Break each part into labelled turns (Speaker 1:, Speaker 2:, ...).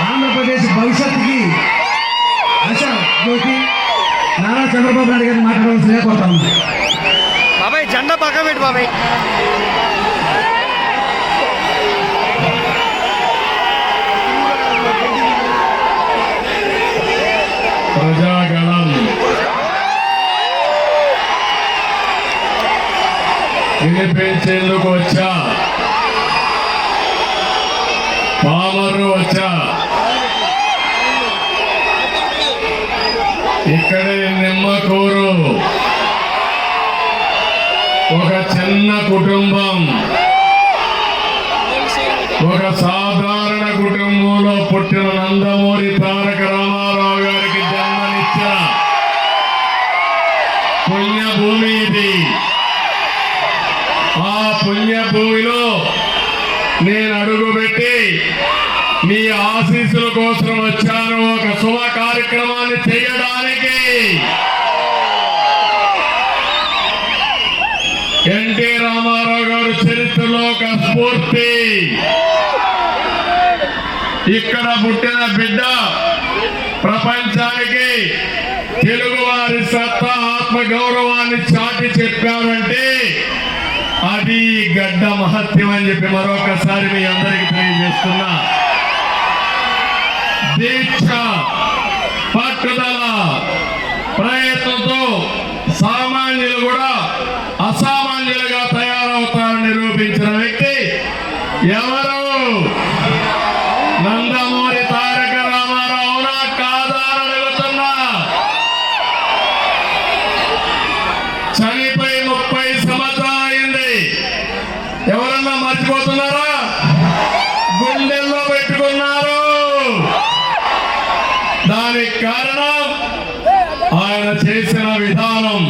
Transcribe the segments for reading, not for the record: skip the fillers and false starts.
Speaker 1: ఆంధ్రప్రదేశ్ భవిష్యత్తుకి ఆశ జ్యోతి నారా చంద్రబాబు నాయుడు గారిని మాట్లాడవలసిందిగా కోరుతా ఉన్నాం.
Speaker 2: బాబాయ్ జెండా పక్క పెట్టు బాబాయ్.
Speaker 3: ప్రజాగణం వినిపించేందుకు వచ్చా, పామరు వచ్చా. ఇక్కడే నిమ్మకూరు ఒక చిన్న కుటుంబం, ఒక సాధారణ కుటుంబంలో పుట్టిన నందమూరి తారక రామారావు గారికి జన్మనిచ్చిన పుణ్యభూమి ఇది. ఆ పుణ్యభూమిలో నేను అడుగుపెట్టి మీ ఆశీస్సుల కోసం వచ్చాను, ఒక శుభ కార్యక్రమాన్ని చేయడానికి. ఎన్టీ రామారావు గారు చరిత్రలో ఒక స్ఫూర్తి. ఇక్కడ పుట్టిన బిడ్డ ప్రపంచానికి తెలుగువారి సత్తా ఆత్మ గౌరవాన్ని చాటి చెప్పారంటే అది గడ్డ మహత్యం అని చెప్పి మరొకసారి మీ అందరికీ తెలియజేస్తున్నా. దీక్ష, పట్టుదల, ప్రయత్నంతో సామాన్యులు కూడా అసామాన్యులుగా తయారవుతారని నిరూపించిన వ్యక్తి ఎవరు? నందమూరి తారక రామారావు. అవునా కాదా అని అడుగుతున్నా. చనిపోయి 30 సంవత్సరాలు అయింది. ఎవరన్నా మర్చిపోతున్నారా? గుండెల్లో పెట్టుకున్నారు. దానికి కారణం ఆయన చేసిన విధానం.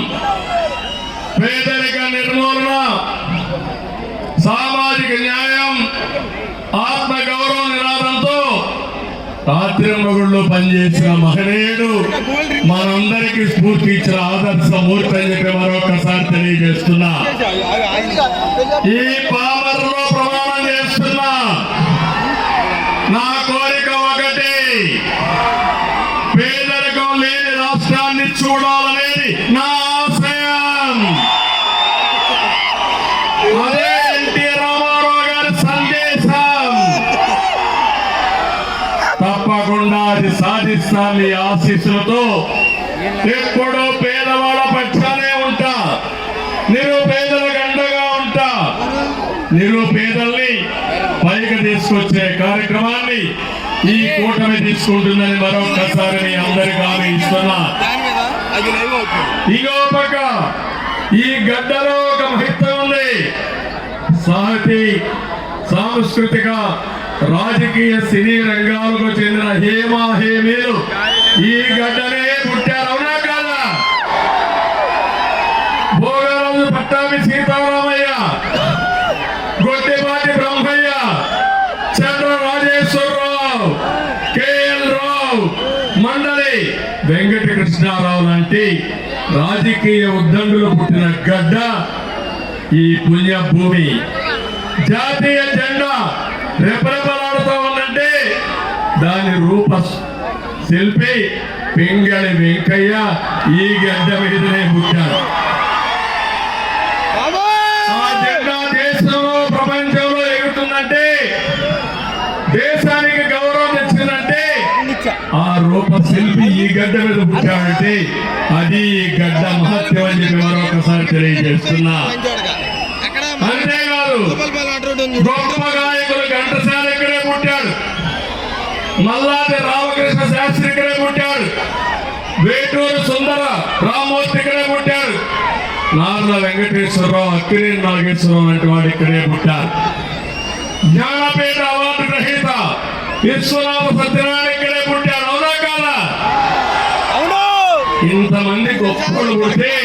Speaker 3: పేదరిక నిర్మూలన, సామాజిక న్యాయం, ఆత్మ గౌరవ నినాదంతో రాత్రింబగుళ్ళు పనిచేసిన మహనీయుడు, మనందరికీ స్ఫూర్తి ఇచ్చిన ఆదర్శమూర్తి అని చెప్పి మరొకసారి తెలియజేస్తున్నా. ఈ పామర్లో ప్రమాణం చేస్తున్నా. నా కోరిక ఒకటి, పేదరికం లేని రాష్ట్రాన్ని చూడాలనేది నా ఆశయం. అదే ఎన్టీ రామారావు గారి సందేశం. తప్పకుండా అది సాధిస్తాను. ఈ ఆశీస్సులతో ఎప్పుడూ పేదవాళ్ళ పక్షానే ఉంటా, నిరుపేదలకు అండగా ఉంటా. నిరుపేదల్ని పైకి తీసుకొచ్చే కార్యక్రమాన్ని ఈ కూటమి తీసుకుంటుందని మరొకసారి మీ అందరికీ హామీ ఇస్తున్నా. ఇంకో పక్క ఈ గడ్డలో ఒక మహిత్వం ఉంది. సాహితీ, సాంస్కృతిక, రాజకీయ, సినీ రంగాలకు చెందిన హేమీలు ఈ గడ్డనే పుట్టారు. అవునా కాదా? భోగరాజు పట్టాభి సీతారామయ్య, గొడ్డిపాటి బ్రహ్మయ్య, చంద్ర రాజేశ్వరరావు, కేఎల్ రావు, మండలి వెంకట కృష్ణారావు లాంటి రాజకీయ ఉద్దండులు పుట్టిన గడ్డ ఈ పుణ్యభూమి. జాతీయ జెండా రెపరెపలాడుతూ ఉందంటే దాని రూప శిల్పి పింగళి వెంకయ్య ఈ గడ్డ మీదనే పుట్టాడు. ఆ జెండా దేశంలో, ప్రపంచంలో ఎగురుతుందంటే, దేశానికి గౌరవం తెచ్చిందంటే ఆ రూప శిల్పి ఈ గడ్డ మీద పుట్టాడంటే అది ఈ గడ్డ మహత్యం అని చెప్పి మరొకసారి తెలియజేస్తున్నా. అంతేకాదు, గొప్ప గాయకులు ఘంటసాల ఇక్కడే పుట్టాడు, మల్లాది రామకృష్ణ శాస్త్రి ఇక్కడే పుట్టాడు, వేటూరు సుందర రామూర్తి ఇక్కడే పుట్టాడు, నార్ల వెంకటేశ్వరరావు, అక్కినేని నాగేశ్వరరావు వంటి వాడు ఇక్కడే పుట్టారు. జ్ఞానపీఠ అవార్డు గ్రహీత విశ్వనాథ సత్యనారాయణ ఇక్కడే పుట్టాడు. అవునా కాదా? ఇంతమంది గొప్పలు పుట్టి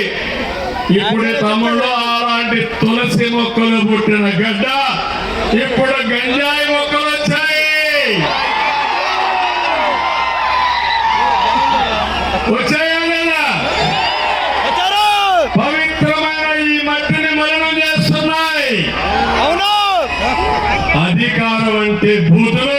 Speaker 3: ఇప్పుడే తమ్ముళ్ళు అలాంటి తులసి మొక్కలు పుట్టిన గడ్డ ఇప్పుడు గంజాయి మొక్కలు వచ్చాయి. వచ్చాయా లేదా? పవిత్రమైన ఈ మట్టిని మలినం చేస్తున్నాయి. అధికారం అంటే భూతులు,